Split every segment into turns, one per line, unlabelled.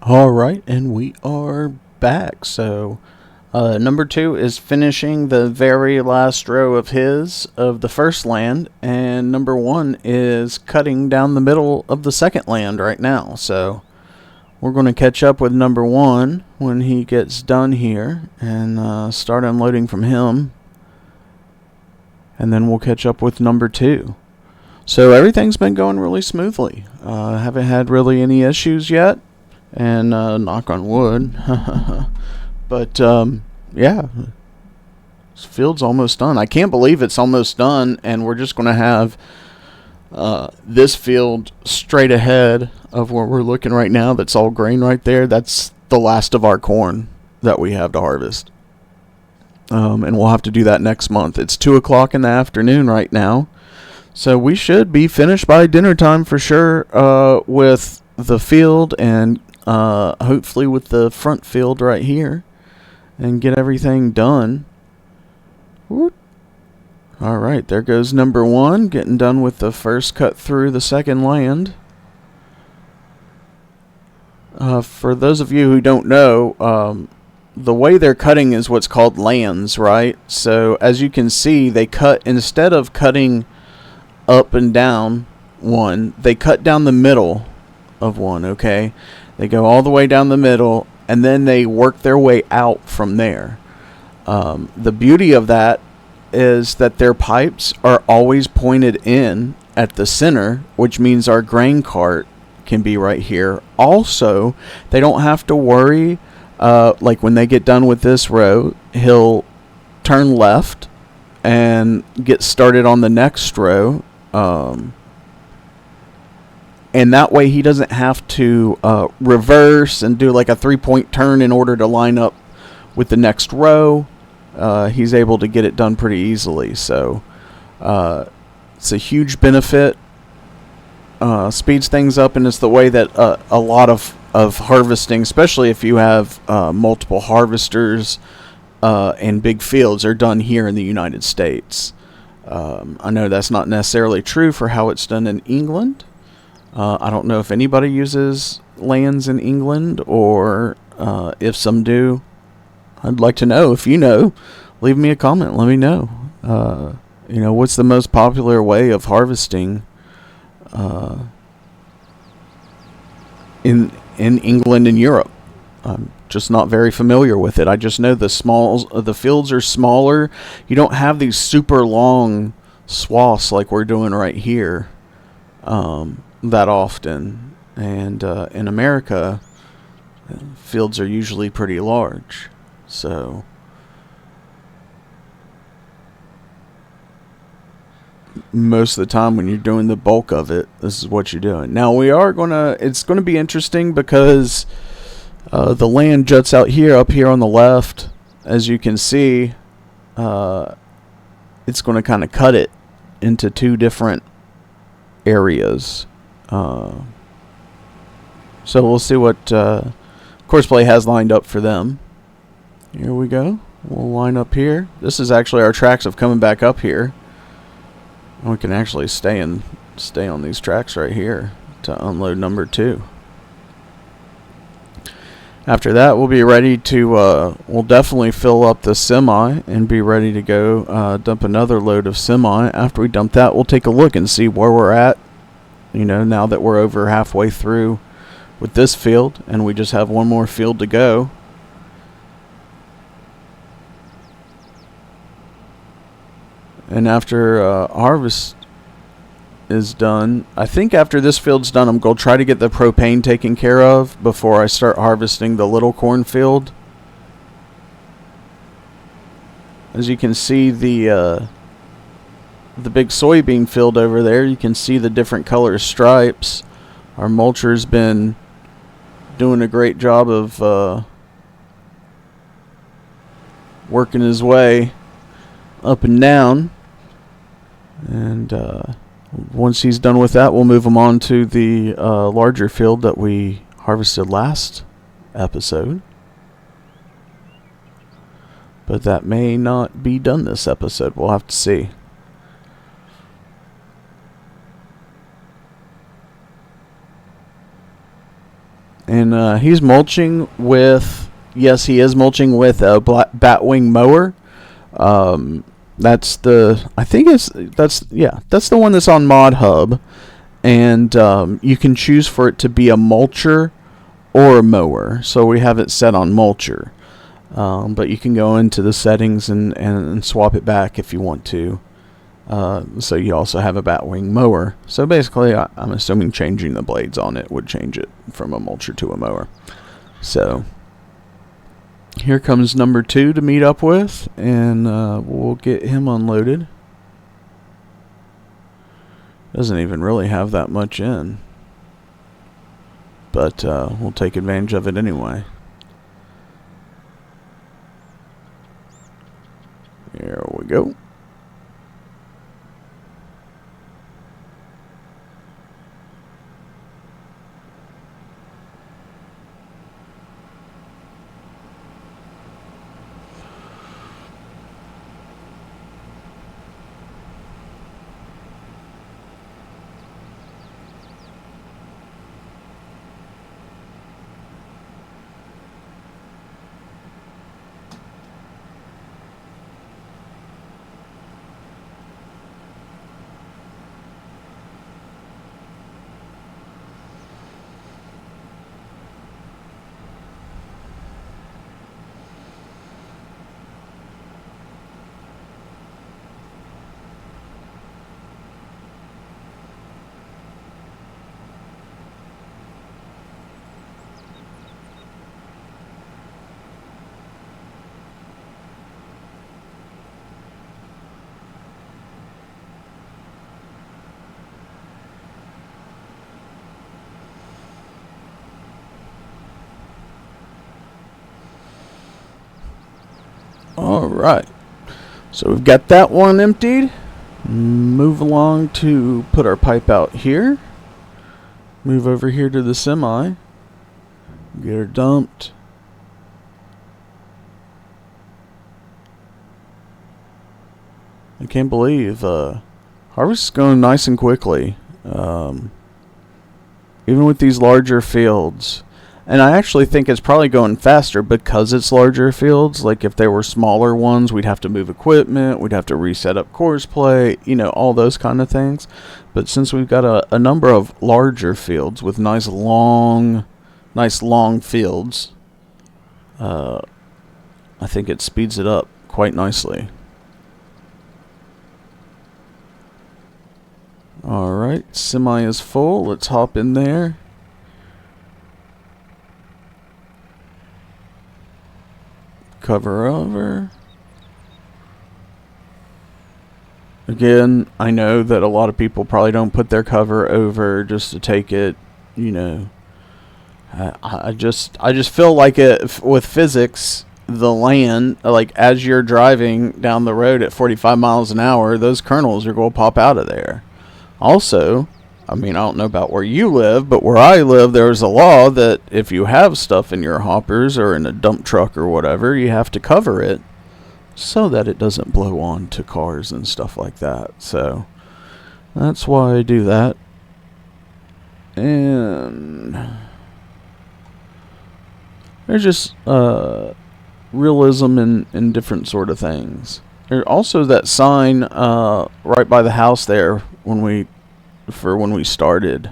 All right, and we are back. So, number two is finishing the very last row of the first land, and number one is cutting down the middle of the second land right now. So, we're going to catch up with number one when he gets done here and start unloading from him, and then we'll catch up with number two. So, everything's been going really smoothly. Haven't had really any issues yet. And knock on wood. But yeah, this field's almost done. I can't believe it's almost done, and we're just going to have this field straight ahead of where we're looking right now. That's all grain right there. That's the last of our corn that we have to harvest. And we'll have to do that next month. It's 2 o'clock in the afternoon right now, so we should be finished by dinner time for sure with the field and hopefully with the front field right here, and get everything done. Alright, there goes number one, getting done with the first cut through the second land. For those of you who don't know, the way they're cutting is what's called lands, right? So as you can see, they cut, instead of cutting up and down one, they cut down the middle of one, okay? They go all the way down the middle, and then they work their way out from there. The beauty of that is that their pipes are always pointed in at the center, which means our grain cart can be right here. Also, they don't have to worry, like when they get done with this row, he'll turn left and get started on the next row. And that way he doesn't have to reverse and do like a 3-point turn in order to line up with the next row. He's able to get it done pretty easily. So it's a huge benefit. Speeds things up, and it's the way that a lot of harvesting, especially if you have multiple harvesters and big fields, are done here in the United States. I know that's not necessarily true for how it's done in England. I don't know if anybody uses lands in England, or if some do. I'd like to know. If you know, leave me a comment. Let me know. What's the most popular way of harvesting in England and Europe? I'm just not very familiar with it. I just know the fields are smaller. You don't have these super long swaths like we're doing right here. That often, and in America, fields are usually pretty large. So most of the time when you're doing the bulk of it, this is what you're doing. Now it's gonna be interesting because the land juts out here, up here on the left. As you can see, it's going to kind of cut it into two different areas. So we'll see what Courseplay has lined up for them. Here we go. We'll line up here. This is actually our tracks of coming back up here. And we can actually stay on these tracks right here to unload number two. After that, we'll be ready to, we'll definitely fill up the semi and be ready to go dump another load of semi. After we dump that, we'll take a look and see where we're at, now that we're over halfway through with this field, and we just have one more field to go. And after harvest is done, I think after this field's done, I'm going to try to get the propane taken care of before I start harvesting the little corn field. As you can see, the big soybean field over there, you can see the different color stripes. Our mulcher's been doing a great job of working his way up and down. And once he's done with that, we'll move him on to the larger field that we harvested last episode. But that may not be done this episode. We'll have to see. And he's mulching with, yes, he is mulching with a batwing mower. That's the, I think that's the one that's on Mod Hub. And you can choose for it to be a mulcher or a mower. So we have it set on mulcher. But you can go into the settings and swap it back if you want to. So you also have a batwing mower. So basically, I'm assuming changing the blades on it would change it from a mulcher to a mower. So here comes number 2 to meet up with, and we'll get him unloaded. Doesn't even really have that much in, but we'll take advantage of it anyway. Here we go. Alright, so we've got that one emptied. Move along to put our pipe out here. Move over here to the semi. Get her dumped. I can't believe harvest is going nice and quickly. Even with these larger fields. And I actually think it's probably going faster because it's larger fields. Like if there were smaller ones, we'd have to move equipment, we'd have to reset up course play, you know, all those kind of things. But since we've got a number of larger fields with nice long fields, I think it speeds it up quite nicely. Alright, semi is full. Let's hop in there. Cover over. Again, I know that a lot of people probably don't put their cover over just to take it, you know. I just feel like it with physics, the land, like as you're driving down the road at 45 miles an hour, those kernels are going to pop out of there. Also, I mean, I don't know about where you live, but where I live, there's a law that if you have stuff in your hoppers or in a dump truck or whatever, you have to cover it so that it doesn't blow on to cars and stuff like that. So that's why I do that. And there's just realism in different sort of things. There's also that sign right by the house there when we started.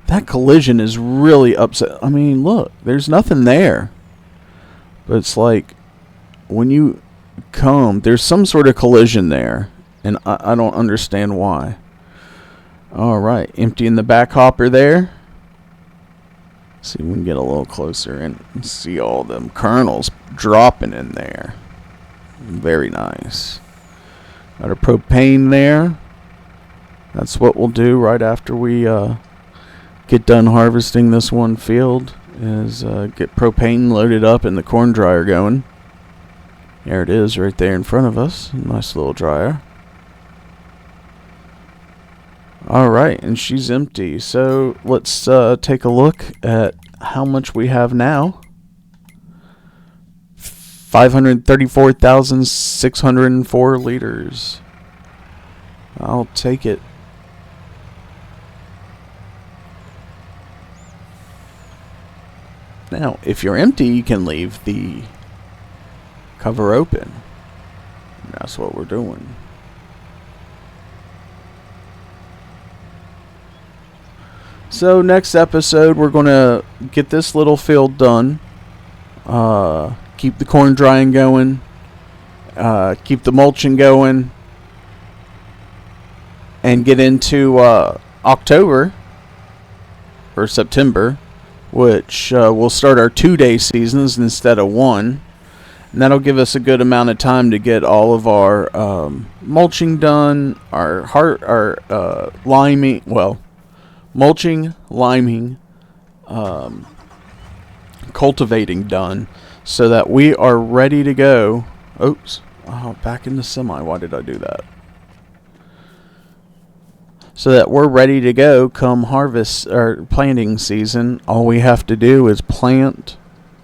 That collision is really upset. I mean, look, there's nothing there. But it's like when you come, there's some sort of collision there, and I don't understand why. Alright, emptying the back hopper there. See if we can get a little closer and see all them kernels dropping in there. Very nice. Got our propane there. That's what we'll do right after we get done harvesting this one field, is get propane loaded up and the corn dryer going. There it is right there in front of us. Nice little dryer. Alright, and she's empty. So let's take a look at how much we have now. 534,604 liters. I'll take it. Now, if you're empty, you can leave the cover open. And that's what we're doing. So next episode, we're going to get this little field done. Keep the corn drying going. Keep the mulching going. And get into October or September, which we'll start our 2-day seasons instead of 1. And that'll give us a good amount of time to get all of our mulching done, our liming, mulching, liming, cultivating done, so that we are ready to go. Oops. Oh, back in the semi. Why did I do that? So that we're ready to go come harvest or planting season. All we have to do is plant,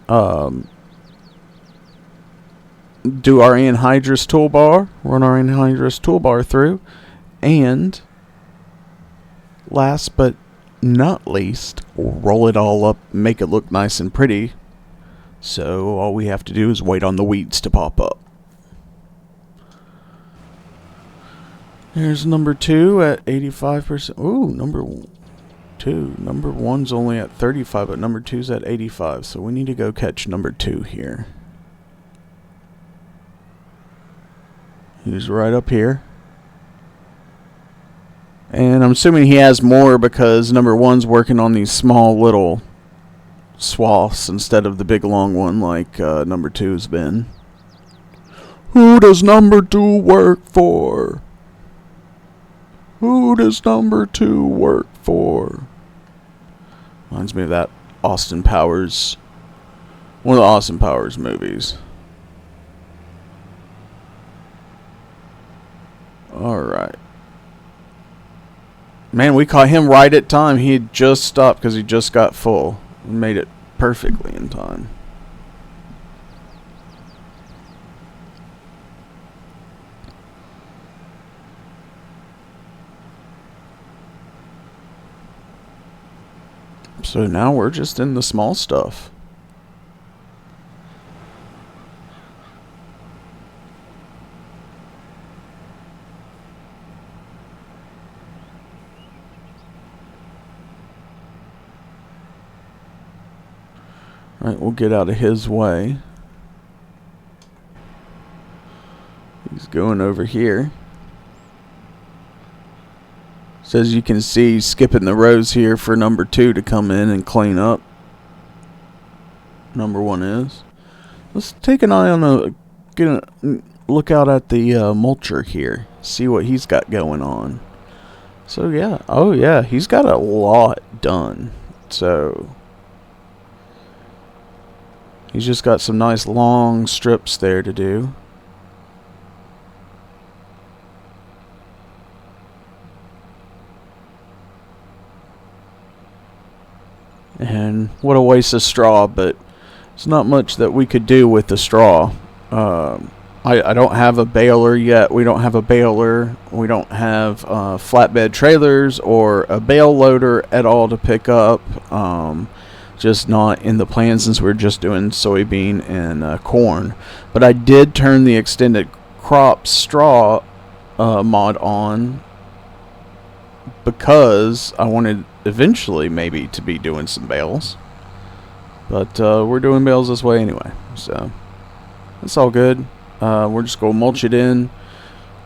do our anhydrous toolbar, run our anhydrous toolbar through, and last but not least, roll it all up, make it look nice and pretty. So all we have to do is wait on the weeds to pop up. Here's number 2 at 85%. Ooh, number 2. Number 1's only at 35, but number 2's at 85. So we need to go catch number 2 here. He's right up here. And I'm assuming he has more because number 1's working on these small little swaths instead of the big long one like number 2's been. Who does number 2 work for? Who does number 2 work for? Reminds me of that Austin Powers, one of the Austin Powers movies. Alright. Man, we caught him right at time. He had just stopped because he just got full. We made it perfectly in time. So now we're just in the small stuff. Alright, we'll get out of his way. He's going over here. So as you can see, skipping the rows here for number 2 to come in and clean up. Number 1 is. Let's take an eye on look out at the mulcher here. See what he's got going on. So yeah, oh yeah, he's got a lot done. So he's just got some nice long strips there to do. And what a waste of straw, but there's not much that we could do with the straw. I don't have a baler yet. We don't have a baler. We don't have flatbed trailers or a bale loader at all to pick up. Just not in the plan since we're just doing soybean and corn. But I did turn the extended crop straw mod on because I wanted eventually maybe to be doing some bales. But we're doing bales this way anyway. So it's all good. We're just going to mulch it in.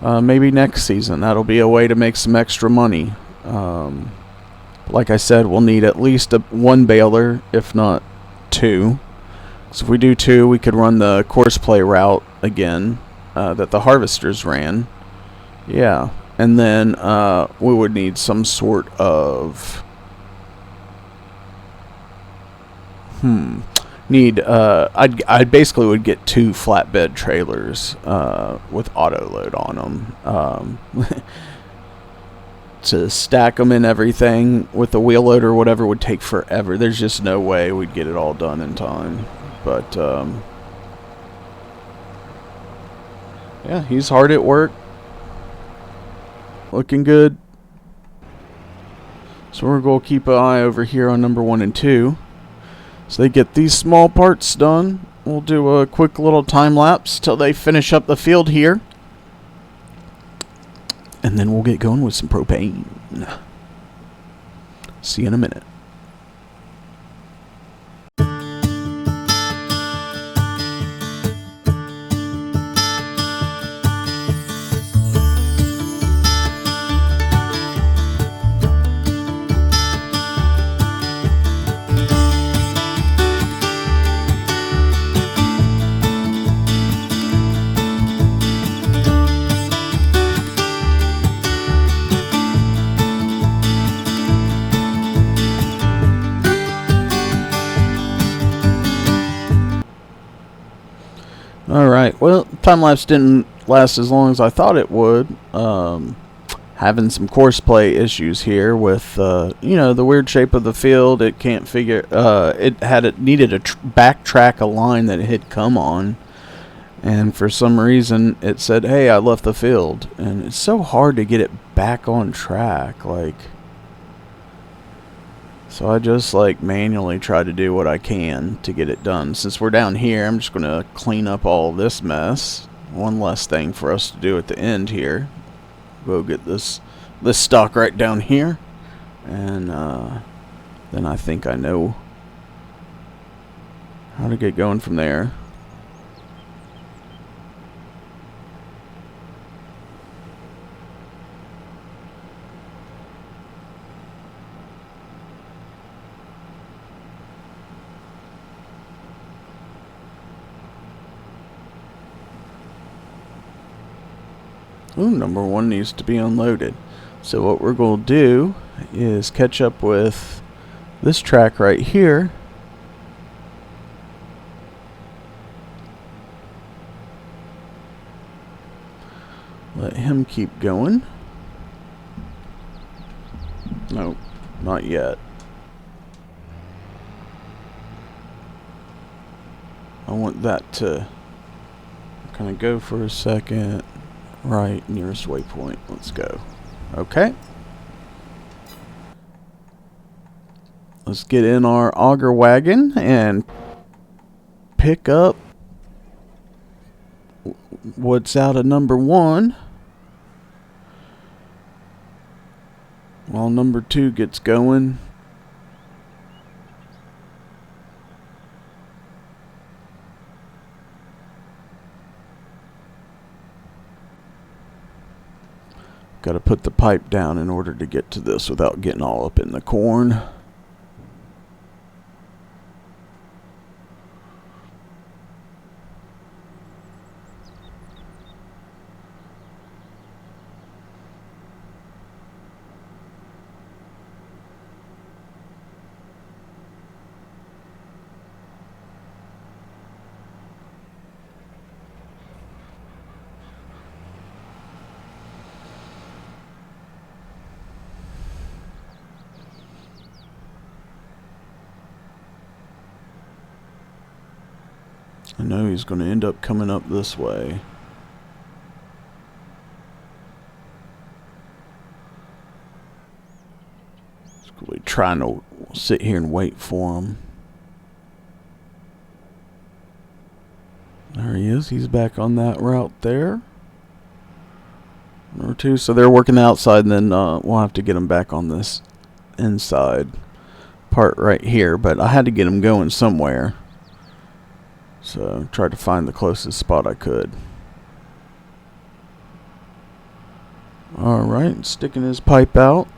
Maybe next season. That'll be a way to make some extra money. Like I said, we'll need at least one baler, if not 2. So if we do 2, we could run the course play route again that the harvesters ran. Yeah. And then we would need some sort of I basically would get 2 flatbed trailers with auto load on them. To stack them and everything with the wheel loader or whatever would take forever. There's just no way we'd get it all done in time. But yeah, he's hard at work. Looking good. So we're going to keep an eye over here on number 1 and 2. So they get these small parts done. We'll do a quick little time lapse till they finish up the field here. And then we'll get going with some propane. See you in a minute. Alright, well, time-lapse didn't last as long as I thought it would. Having some courseplay issues here with, you know, the weird shape of the field. It can't figure, it needed to backtrack a line that it had come on. And for some reason, it said, hey, I left the field. And it's so hard to get it back on track, like... So I just like manually try to do what I can to get it done. Since we're down here, I'm just going to clean up all this mess. One less thing for us to do at the end here. Go get this stock right down here. And then I think I know how to get going from there. Ooh, number one needs to be unloaded. So what we're going to do is catch up with this track right here. Let him keep going. Nope, not yet. I want that to kind of go for a second. Right, nearest waypoint. Let's go. Okay. Let's get in our auger wagon and pick up what's out of number one while number two gets going. Got to put the pipe down in order to get to this without getting all up in the corn. I know he's going to end up coming up this way. We're trying to sit here and wait for him. There he is. He's back on that route there. Number two. So they're working the outside, and then we'll have to get him back on this inside part right here. But I had to get him going somewhere. So tried to find the closest spot I could. Alright, sticking his pipe out.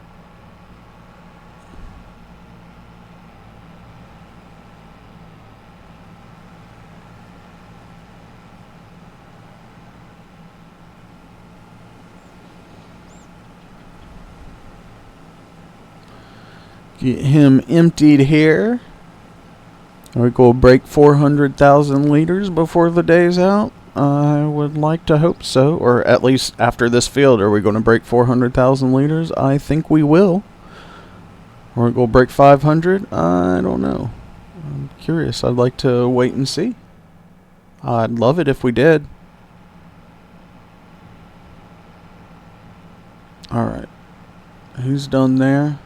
Get him emptied here. We're going to break 400,000 liters before the day's out. I would like to hope so, or at least after this field. Are we going to break 400,000 liters? I think we will. We're going to break 500? I don't know. I'm curious. I'd like to wait and see. I'd love it if we did. Alright. Who's done there?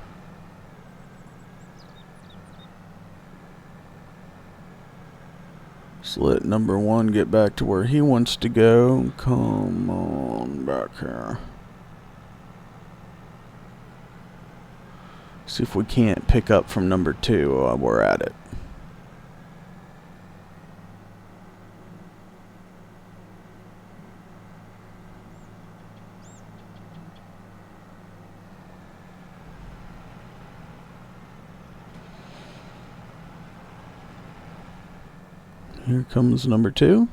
Let's let number 1 get back to where he wants to go. Come on back here. See if we can't pick up from number 2 while we're at it. Here comes number 2.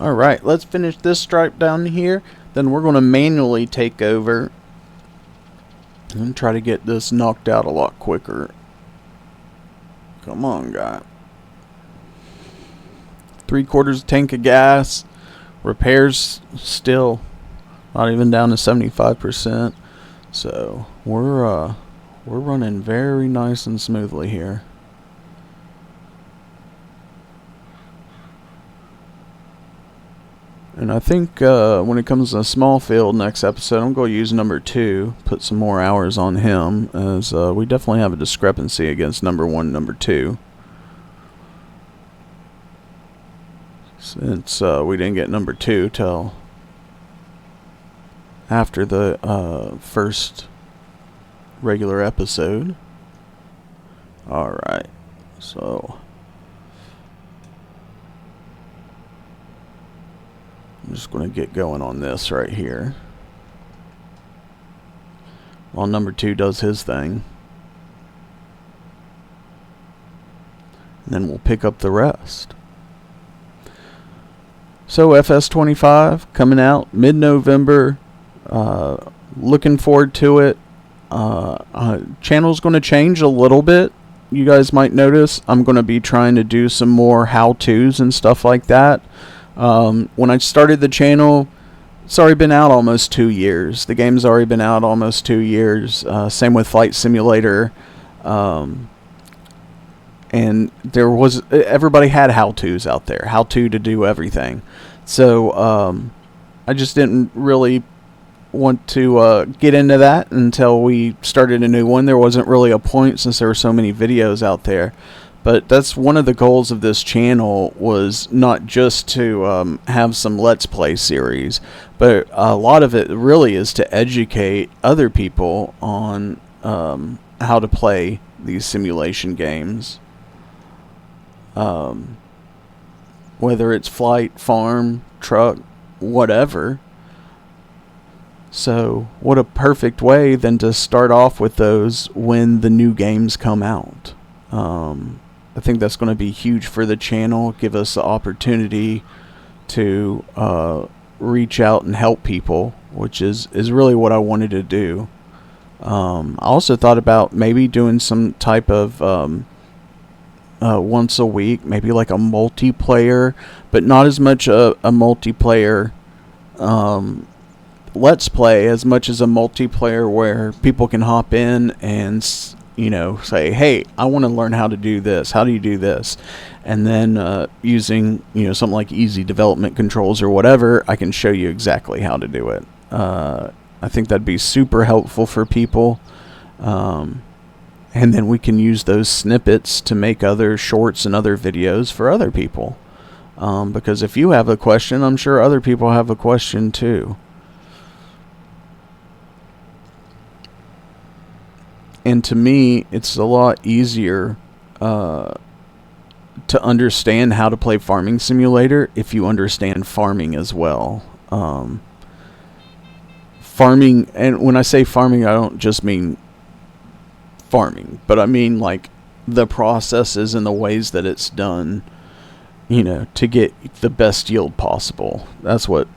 Alright, let's finish this stripe down here. Then we're going to manually take over and try to get this knocked out a lot quicker. Come on, guy. 3/4 tank of gas. Repairs still not even down to 75%. So we're running very nice and smoothly here. And I think when it comes to a small field next episode, I'm going to use number 2, put some more hours on him, as we definitely have a discrepancy against number 1 and number 2. Since we didn't get number 2 till after the first regular episode. Alright, so I'm just going to get going on this right here while number 2 does his thing. And then we'll pick up the rest. So FS25 coming out mid-November. Looking forward to it. Channel's going to change a little bit. You guys might notice I'm going to be trying to do some more how-tos and stuff like that. When I started the channel, it's already been out almost 2 years. The game's already been out almost 2 years. Same with Flight Simulator. And everybody had how-tos out there. How-to do everything. So I just didn't really want to get into that until we started a new one. There wasn't really a point since there were so many videos out there. But that's one of the goals of this channel, was not just to have some Let's Play series, but a lot of it really is to educate other people on how to play these simulation games. Whether it's flight, farm, truck, whatever. So what a perfect way then to start off with those when the new games come out. I think that's going to be huge for the channel, give us the opportunity to reach out and help people, which is really what I wanted to do. I also thought about maybe doing some type of once a week, maybe like a multiplayer, but not as much a multiplayer Let's Play as much as a multiplayer where people can hop in and you know, say, hey, I want to learn how to do this. How do you do this? And then using, you know, something like easy development controls or whatever, I can show you exactly how to do it. I think that'd be super helpful for people. And then we can use those snippets to make other shorts and other videos for other people. Because if you have a question, I'm sure other people have a question too. And to me, it's a lot easier to understand how to play Farming Simulator if you understand farming as well. Farming, and when I say farming, I don't just mean farming, but I mean like the processes and the ways that it's done, you know, to get the best yield possible. That's what,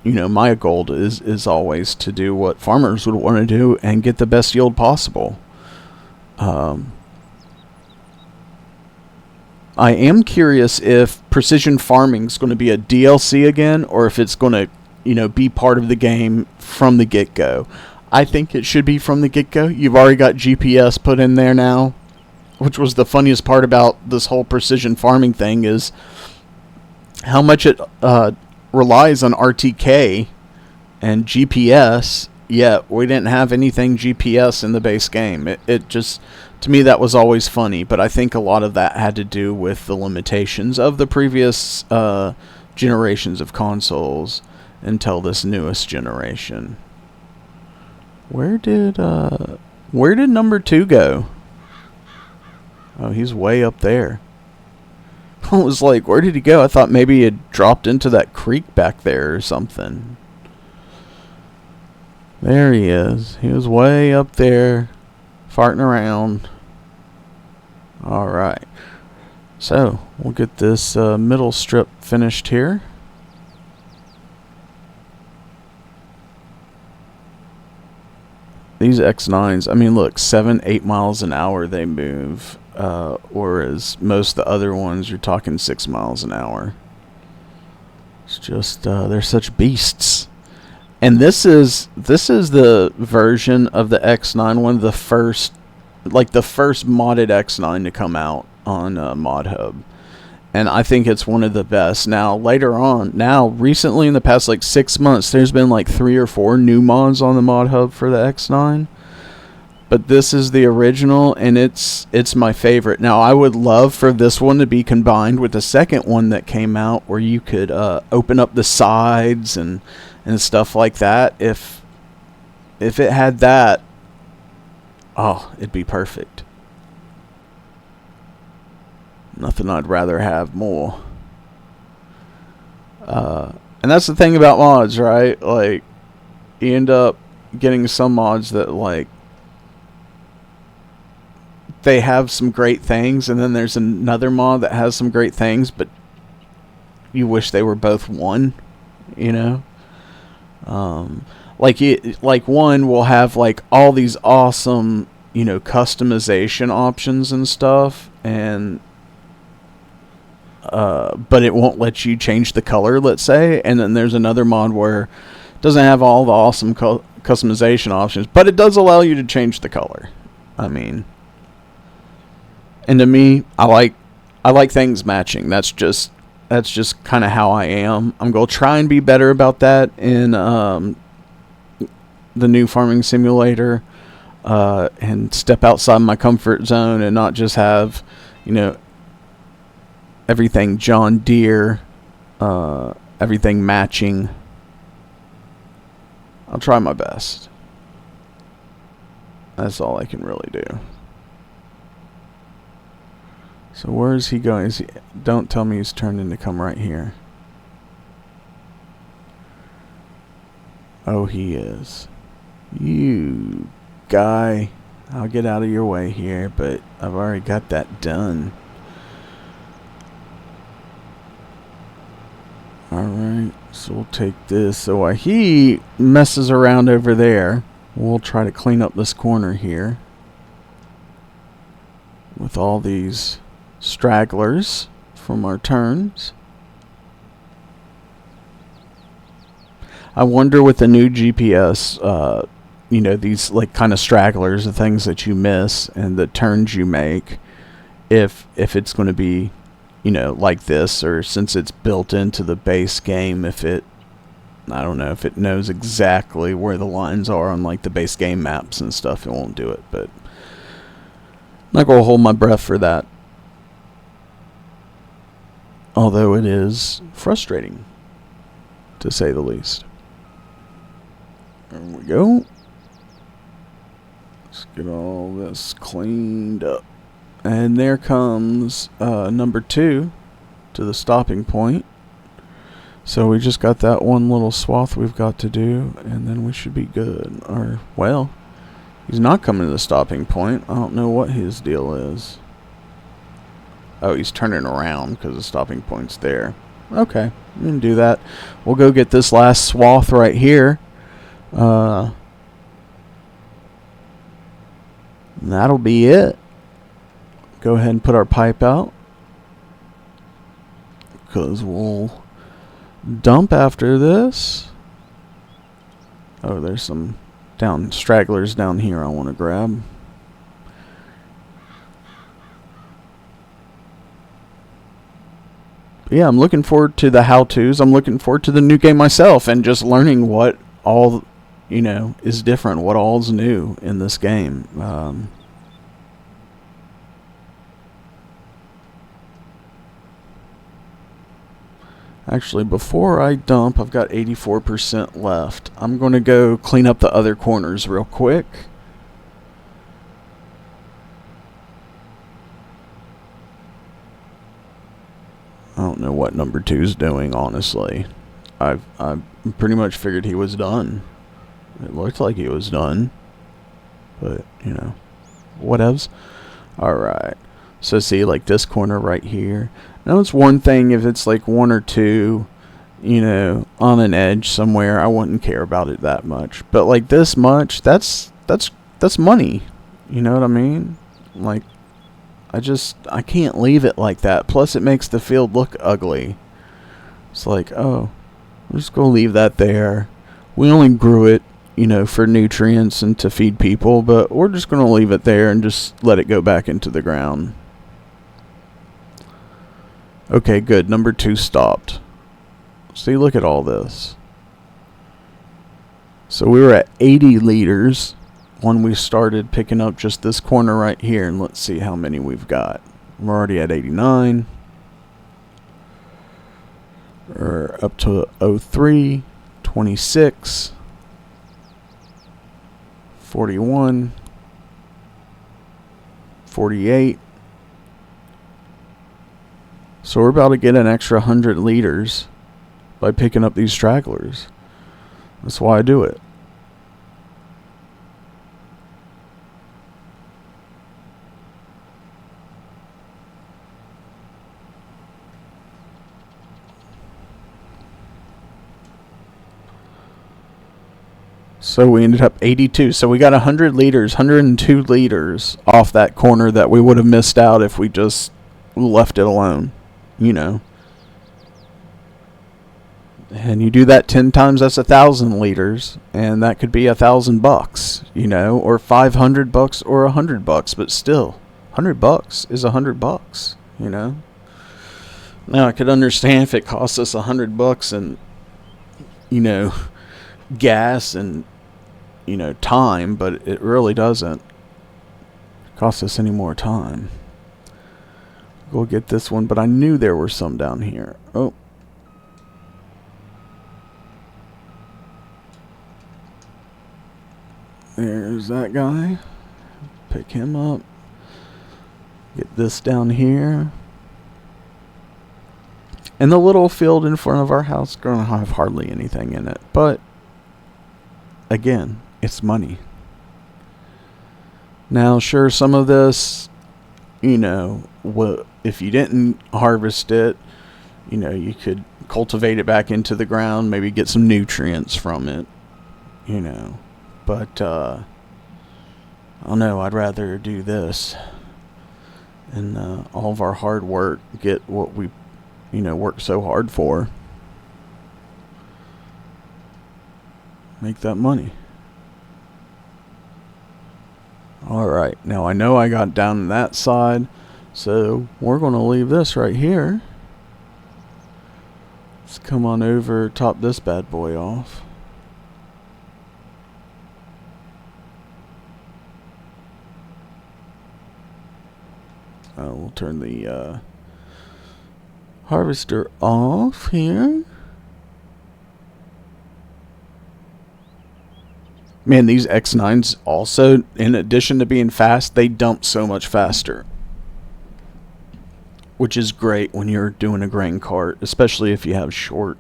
you know, my goal is always to do what farmers would want to do and get the best yield possible. I am curious if precision farming is going to be a DLC again, or if it's going to, you know, be part of the game from the get-go. I think it should be from the get-go. You've already got GPS put in there now, which was the funniest part about this whole precision farming thing, is how much it relies on RTK and GPS, yet we didn't have anything GPS in the base game. It just, to me, that was always funny, but I think a lot of that had to do with the limitations of the previous generations of consoles until this newest generation. Where did number 2 go? Oh, he's way up there. I was like, where did he go? I thought maybe he had dropped into that creek back there or something. There he is. He was way up there, farting around. Alright. So, we'll get this middle strip finished here. These X9s, I mean, look, 7-8 miles an hour they move. Whereas most of the other ones, you're talking 6 miles an hour. It's just, they're such beasts. And this is the version of the X9, one of the first, like the first modded X9 to come out on Mod Hub. And I think it's one of the best. Now, later on, recently in the past like 6 months, there's been like 3 or 4 new mods on the Mod Hub for the X9. But this is the original, and it's my favorite. Now, I would love for this one to be combined with the second one that came out, where you could open up the sides and stuff like that. If it had that, oh, it'd be perfect. Nothing I'd rather have more. And that's the thing about mods, right? Like, you end up getting some mods that, like, they have some great things, and then there's another mod that has some great things, but you wish they were both one, you know? Like one will have, like, all these awesome, you know, customization options and stuff, and but it won't let you change the color, let's say. And then there's another mod where it doesn't have all the awesome customization options, but it does allow you to change the color. I mean, and to me, I like things matching. That's just kind of how I am. I'm gonna try and be better about that in the new Farming Simulator, and step outside my comfort zone and not just have, you know, everything John Deere, everything matching. I'll try my best. That's all I can really do. So where is he going? Don't tell me he's turning to come right here. Oh, he is. You guy. I'll get out of your way here, but I've already got that done. Alright, so we'll take this. So while he messes around over there, we'll try to clean up this corner here with all these stragglers from our turns. I wonder with the new GPS you know, these like kind of stragglers, the things that you miss and the turns you make, if it's going to be, you know, like this, or since it's built into the base game, if it, I don't know, if it knows exactly where the lines are on like the base game maps and stuff, it won't do it. But I'm not going to hold my breath for that. Although it is frustrating, to say the least. There we go. Let's get all this cleaned up. And there comes number 2 to the stopping point. So we just got that one little swath we've got to do, and then we should be good. Or, well, he's not coming to the stopping point. I don't know what his deal is. Oh, he's turning around because the stopping point's there. Okay, we can do that. We'll go get this last swath right here. And that'll be it. Go ahead and put our pipe out, because we'll dump after this. Oh, there's some stragglers down here I want to grab. But yeah, I'm looking forward to the how-tos. I'm looking forward to the new game myself, and just learning what all, you know, is different, what all's new in this game. Actually, before I dump, I've got 84% left. I'm going to go clean up the other corners real quick. I don't know what number 2's doing, honestly. I pretty much figured he was done. It looked like he was done. But, you know, whatevs. Alright. So see, like this corner right here. Now it's one thing if it's like 1 or 2, you know, on an edge somewhere, I wouldn't care about it that much. But like this much, that's money. You know what I mean? Like, I can't leave it like that. Plus it makes the field look ugly. It's like, oh, I'm just gonna leave that there. We only grew it, you know, for nutrients and to feed people, but we're just gonna leave it there and just let it go back into the ground. Okay, good. Number 2 stopped. See, look at all this. So we were at 80 liters when we started picking up just this corner right here. And let's see how many we've got. We're already at 89. We're up to 03, 26, 41, 48. So we're about to get an extra 100 liters by picking up these stragglers. That's why I do it. So we ended up 82. So we got 100 liters, 102 liters off that corner that we would have missed out if we just left it alone. You know, and you do that 10 times, that's 1,000 liters, and that could be $1,000, you know, or $500 or $100, but still, $100 is $100, you know. Now I could understand if it costs us $100 and, you know, gas and, you know, time, but it really doesn't cost us any more time. Go get this one, but I knew there were some down here. Oh. There's that guy. Pick him up. Get this down here. And the little field in front of our house is going to have hardly anything in it. But, again, it's money. Now, sure, some of this, you know, if you didn't harvest it, you know, you could cultivate it back into the ground, maybe get some nutrients from it, you know. But, I don't know, I'd rather do this and all of our hard work get what we, you know, work so hard for. Make that money. Alright, now I know I got down on that side, so we're going to leave this right here. Let's come on over, top this bad boy off. We'll turn the harvester off here. Man, these X9s also, in addition to being fast, they dump so much faster. Which is great when you're doing a grain cart, especially if you have short.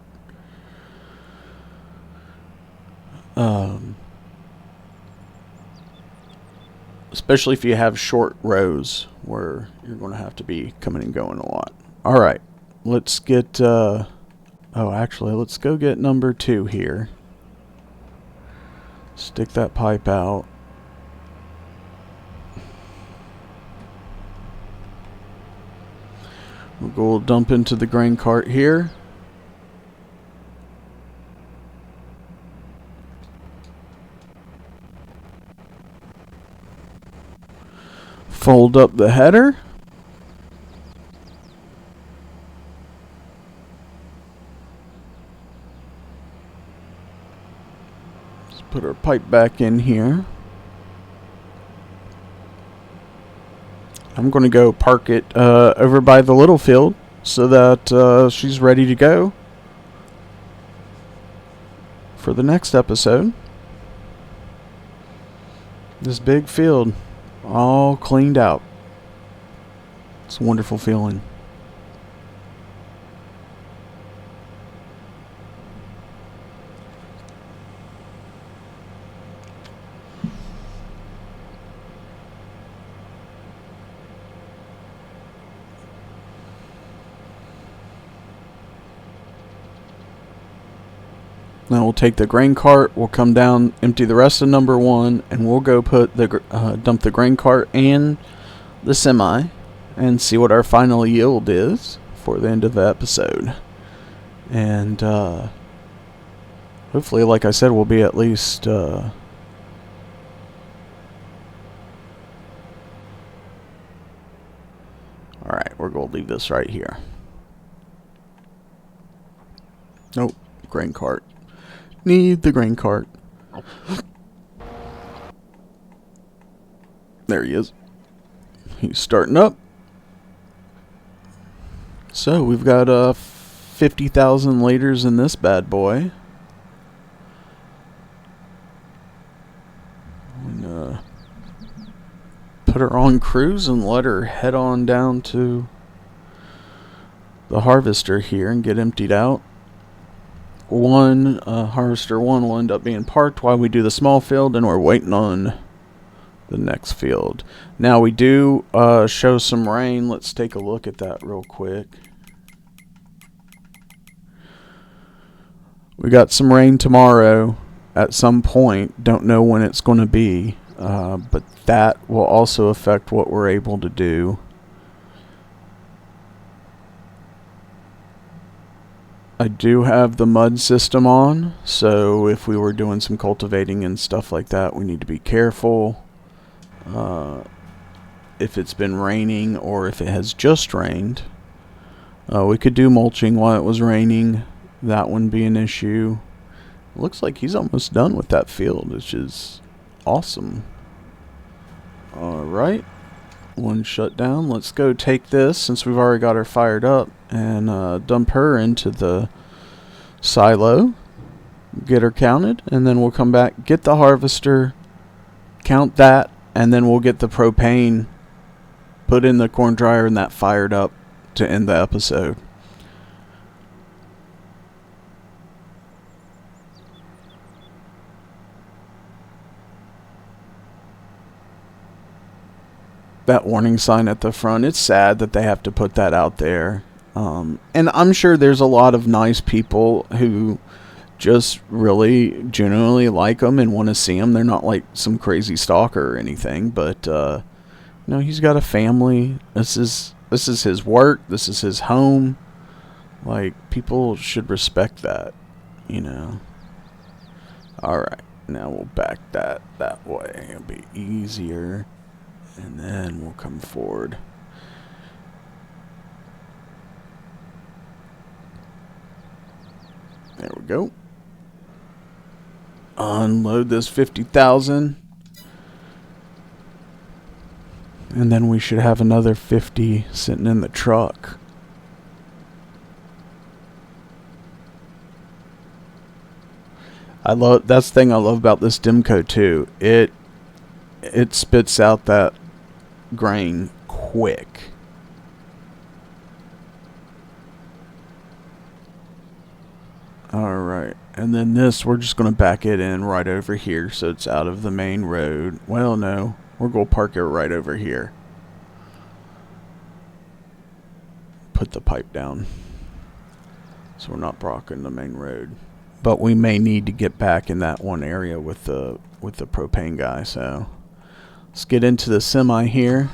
Especially if you have short rows where you're going to have to be coming and going a lot. Alright, let's get, actually, let's go get number 2 here. Stick that pipe out. We'll go dump into the grain cart here. Fold up the header. Let's put our pipe back in here. I'm going to go park it over by the little field so that she's ready to go for the next episode. This big field all cleaned out. It's a wonderful feeling. Now we'll take the grain cart, we'll come down, empty the rest of number 1, and we'll go put the dump the grain cart and the semi and see what our final yield is for the end of the episode. And hopefully, like I said, we'll be at least alright, we're going to leave this right here. Nope, grain cart. Need the grain cart. There he is. He's starting up. So we've got 50,000 liters in this bad boy. And, put her on cruise and let her head on down to the harvester here and get emptied out. Harvester 1 will end up being parked while we do the small field, and we're waiting on the next field. Now we do show some rain. Let's take a look at that real quick. We got some rain tomorrow at some point. Don't know when it's going to be, but that will also affect what we're able to do. I do have the mud system on, so if we were doing some cultivating and stuff like that, we need to be careful. If it's been raining or if it has just rained, we could do mulching while it was raining. That wouldn't be an issue. It looks like he's almost done with that field, which is awesome. Alright, one shut down. Let's go take this, since we've already got her fired up, and dump her into the silo, get her counted, and then we'll come back, get the harvester, count that, and then we'll get the propane put in the corn dryer and that fired up to end the episode. That warning sign at the front, it's sad that they have to put that out there. And I'm sure there's a lot of nice people who just really genuinely like them and want to see them. They're not like some crazy stalker or anything, but no, he's got a family. This is his work. This is his home. Like, people should respect that, you know. All right, now we'll back that way. It'll be easier. And then we'll come forward. There we go. Unload this 50,000. And then we should have another 50 sitting in the truck. That's the thing I love about this Dimco too. It spits out that grain quick. Alright, and then this, we're just going to back it in right over here so it's out of the main road. Well, no, we're going to park it right over here. Put the pipe down so we're not blocking the main road. But we may need to get back in that one area with the propane guy, so let's get into the semi here.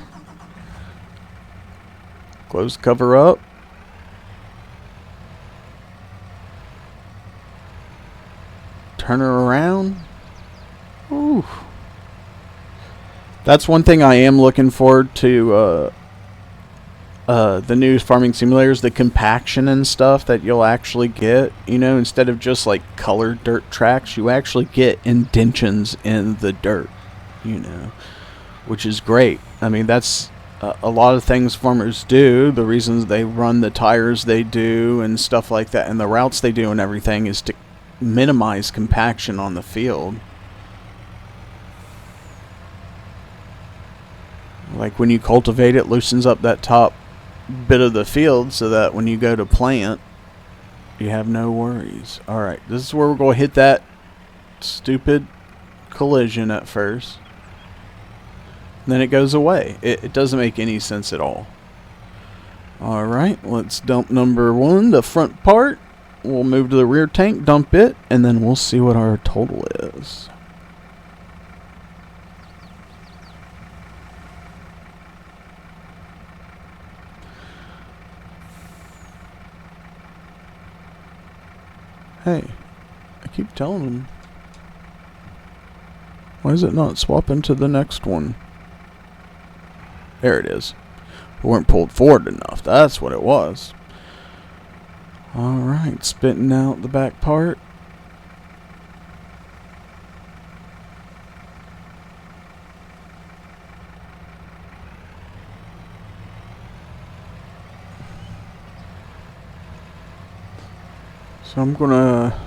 Close the cover up. Turn her around. Ooh. That's one thing I am looking forward to the new farming simulators, the compaction and stuff that you'll actually get. You know, instead of just like colored dirt tracks, you actually get indentions in the dirt, you know, which is great. I mean, that's a lot of things farmers do. The reasons they run the tires they do and stuff like that, and the routes they do and everything, is to minimize compaction on the field. Like when you cultivate, it loosens up that top bit of the field so that when you go to plant, you have no worries. Alright, this is where we're going to hit that stupid collision at first. And then it goes away. It doesn't make any sense at all. Alright, let's dump number 1, the front part. We'll move to the rear tank, dump it, and then we'll see what our total is. Hey, I keep telling him. Why is it not swapping to the next one? There it is. We weren't pulled forward enough. That's what it was. Alright, spitting out the back part. So I'm gonna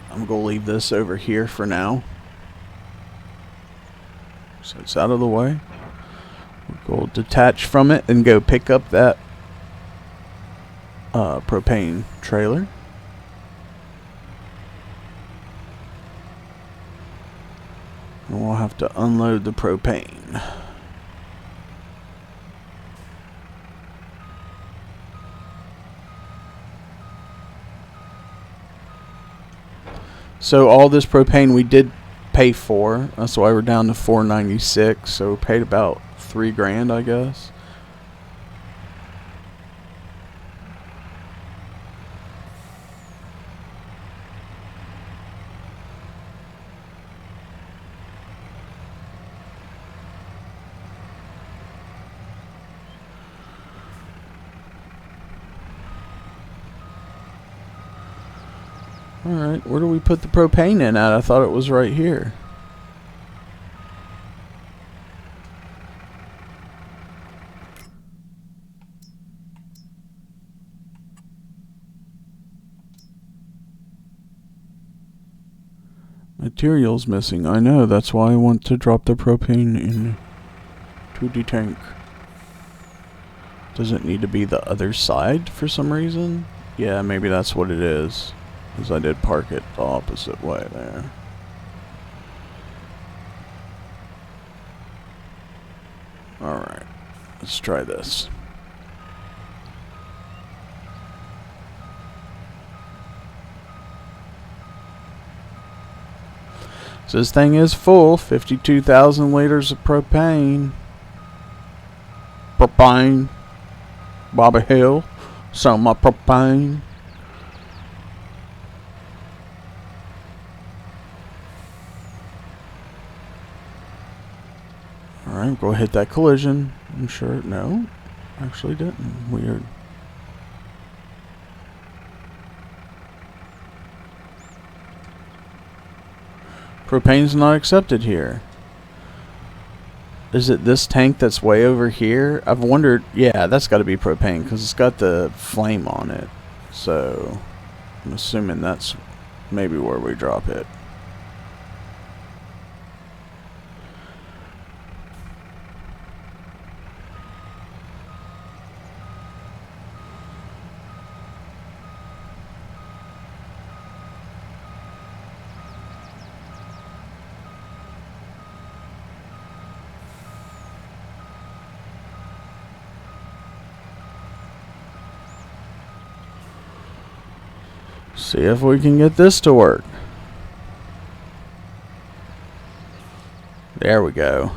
I'm gonna leave this over here for now. So it's out of the way. We'll detach from it and go pick up that propane trailer. And we'll have to unload the propane. So all this propane we did pay for. That's why we're down to $496. So we paid about $3,000, I guess. Alright, where do we put the propane in at? I thought it was right here. Materials missing. I know, that's why I want to drop the propane in to the tank. Does it need to be the other side for some reason? Yeah, maybe that's what it is. Because I did park it the opposite way there. Alright, let's try this. So this thing is full, 52,000 liters of propane. Propane. Bobby Hill, sell my propane. Alright, go hit that collision. I'm sure. No, actually didn't. Weird. Propane's not accepted here. Is it this tank that's way over here? I've wondered. Yeah, that's got to be propane because it's got the flame on it. So I'm assuming that's maybe where we drop it. See if we can get this to work. There we go.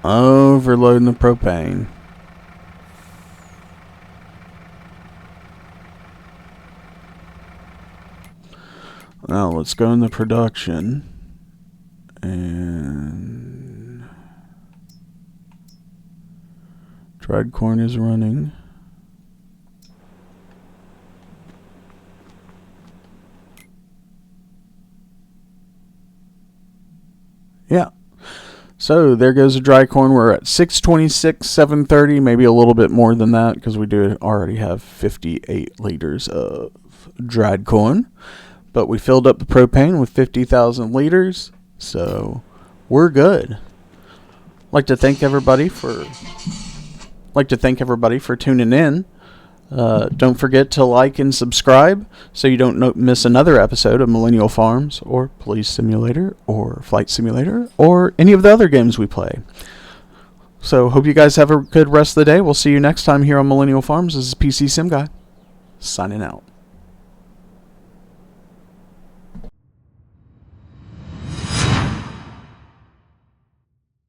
Overloading the propane. Now let's go into production. And dried corn is running. Yeah. So there goes the dry corn. We're at 626, 730, maybe a little bit more than that because we do already have 58 liters of dried corn. But we filled up the propane with 50,000 liters, so we're good. Like to thank everybody for tuning in. Don't forget to like and subscribe so you don't miss another episode of Millennial Farms or Police Simulator or Flight Simulator or any of the other games we play. So hope you guys have a good rest of the day. We'll see you next time here on Millennial Farms. This is pcsimguy signing out.